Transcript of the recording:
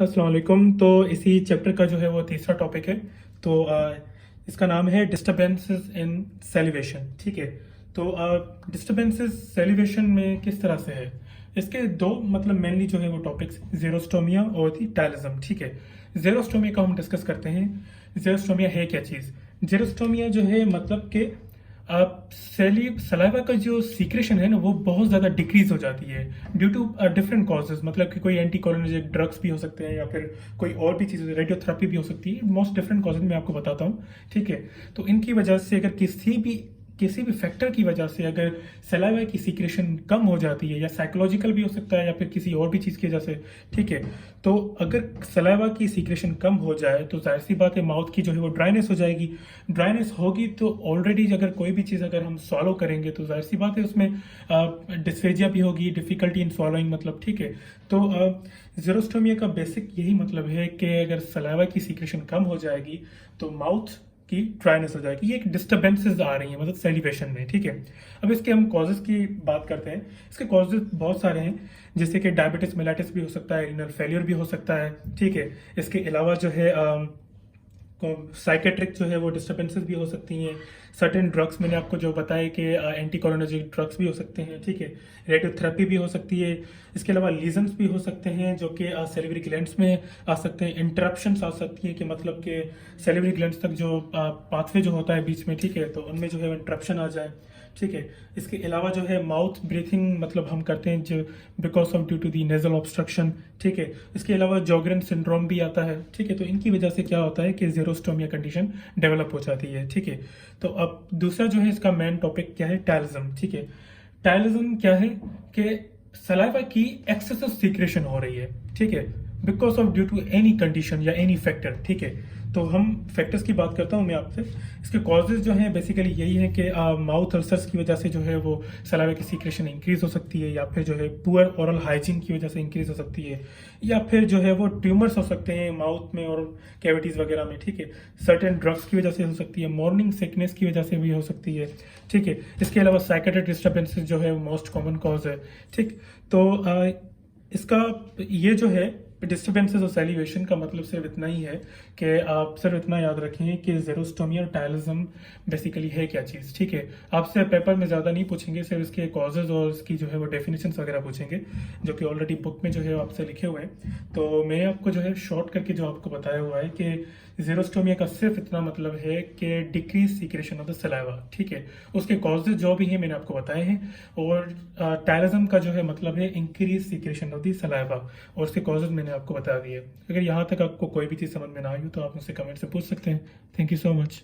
अस्सलाम वालेकुम। तो इसी चैप्टर का जो है वो तीसरा टॉपिक है। तो इसका नाम है डिस्टर्बेंसेस इन सेलिवेशन। ठीक है। तो डिस्टर्बेंसेस सेलिवेशन में किस तरह से है, इसके दो मतलब मेनली जो है वो टॉपिक्स ज़ेरोस्टोमिया और थी टायलिज्म। ठीक है। ज़ेरोस्टोमिया का हम डिस्कस करते हैं। ज़ेरोस्टोमिया है क्या चीज़? ज़ेरोस्टोमिया जो है मतलब कि सलाइवा का जो सीक्रेशन है ना वो बहुत ज़्यादा डिक्रीज हो जाती है ड्यू टू डिफरेंट कॉजेज। मतलब कि कोई एंटीकोलिनर्जिक ड्रग्स भी हो सकते हैं या फिर कोई और भी चीज़, रेडियोथेरेपी भी हो सकती है। मोस्ट डिफरेंट कॉजेज मैं आपको बताता हूँ। ठीक है। तो इनकी वजह से अगर किसी भी फैक्टर की वजह से अगर सलाइवा की सीक्रेशन कम हो जाती है, या साइकोलॉजिकल भी हो सकता है या फिर किसी और भी चीज़ की वजह से, ठीक है, तो अगर सलाइवा की सीक्रेशन कम हो जाए तो जाहिर सी बात है माउथ की जो है वो ड्राइनेस हो जाएगी। ड्राइनेस होगी तो ऑलरेडी अगर कोई भी चीज़ अगर हम सॉलो करेंगे तो जाहिर सी बात है उसमें डिस्फेजिया भी होगी, डिफिकल्टी इन सॉलोइंग, मतलब ठीक है। तो ज़ेरोस्टोमिया का बेसिक यही मतलब है कि अगर सलाइवा की सीक्रेशन कम हो जाएगी तो माउथ की ड्राइनेस हो जाएगी। ये एक डिस्टर्बेंसेस आ रही हैं मतलब सेलिब्रेशन में। ठीक है। अब इसके हम कॉजेज की बात करते हैं। इसके कॉजेज बहुत सारे हैं, जैसे कि डायबिटिस मेलाइटिस भी हो सकता है, रीनल फेलियर भी हो सकता है। ठीक है। इसके अलावा जो है साइकेट्रिक जो है वो डिस्टर्बेंसेस भी हो सकती हैं। सर्टेन ड्रग्स मैंने आपको जो बताया कि एंटीकोलिनर्जिक ड्रग्स भी हो सकते हैं। ठीक है। रेडियोथेरेपी भी हो सकती है। इसके अलावा लीजन्स भी हो सकते हैं जो कि सेलिवरी ग्लैंड्स में आ सकते हैं। इंटरप्शंस आ सकती हैं कि मतलब कि सेलिवरी ग्लैंड्स तक जो पाथवे जो होता है बीच में, ठीक है, तो उनमें जो है इंटरप्शन आ जाए। ठीक है। इसके अलावा जो है माउथ ब्रीथिंग मतलब हम करते हैं जो because of due to the nasal obstruction. ठीक है। इसके अलावा जॉगरेन सिंड्रोम भी आता है। ठीक है। तो इनकी वजह से क्या होता है कि ज़ेरोस्टोमिया कंडीशन डेवलप हो जाती है। ठीक है। तो अब दूसरा जो है इसका मेन टॉपिक क्या है, टायलिज्म। ठीक है। टायलिज्म क्या है कि सलाइवा की एक्सेसिव सीक्रेशन हो रही है। ठीक है। Because of due to any condition या एनी फैक्टर। ठीक है। तो हम फैक्टर्स की बात करता हूँ मैं आपसे। इसके कॉजेज जो हैं बेसिकली यही है कि माउथ अल्सर्स की वजह से जो है वो सलाइवा की सीक्रेशन इंक्रीज हो सकती है, या फिर जो है पुअर ओरल हाइजीन की वजह से इंक्रीज हो सकती है, या फिर जो है वो ट्यूमर्स हो सकते हैं माउथ में और कैविटीज वगैरह में। ठीक है। सर्टेन ड्रग्स की वजह से हो सकती है, मॉर्निंग सिकनेस की वजह से भी हो सकती है। ठीक है। इसके अलावा साइकेट्रिक डिस्टर्बेंसेस जो है मोस्ट कॉमन कॉज है। ठीक। तो इसका ये जो है डिस्टर्बेंसेस और सेलिब्रेशन का मतलब सिर्फ इतना ही है कि आप सिर्फ इतना याद रखें कि ज़ेरोस्टोमिया और टायलिज्म बेसिकली है क्या चीज़। ठीक है। आपसे पेपर में ज़्यादा नहीं पूछेंगे, सिर्फ इसके कॉजेज और इसकी जो है वो डेफिनेशंस वगैरह पूछेंगे, जो कि ऑलरेडी बुक में जो है आपसे लिखे हुए हैं। तो मैं आपको जो है शॉर्ट करके जो आपको बताया हुआ है कि ज़ेरोस्टोमिया का सिर्फ इतना मतलब है कि decrease secretion of the saliva. ठीक है। उसके कॉजेज जो भी हैं मैंने आपको बताए हैं, और टायलिज्म का जो है मतलब है increase secretion of the saliva, और उसके कॉजेज मैंने आपको बता दिए। अगर यहाँ तक आपको कोई भी चीज़ समझ में ना आई हो तो आप मुझसे कमेंट से पूछ सकते हैं। Thank you so much.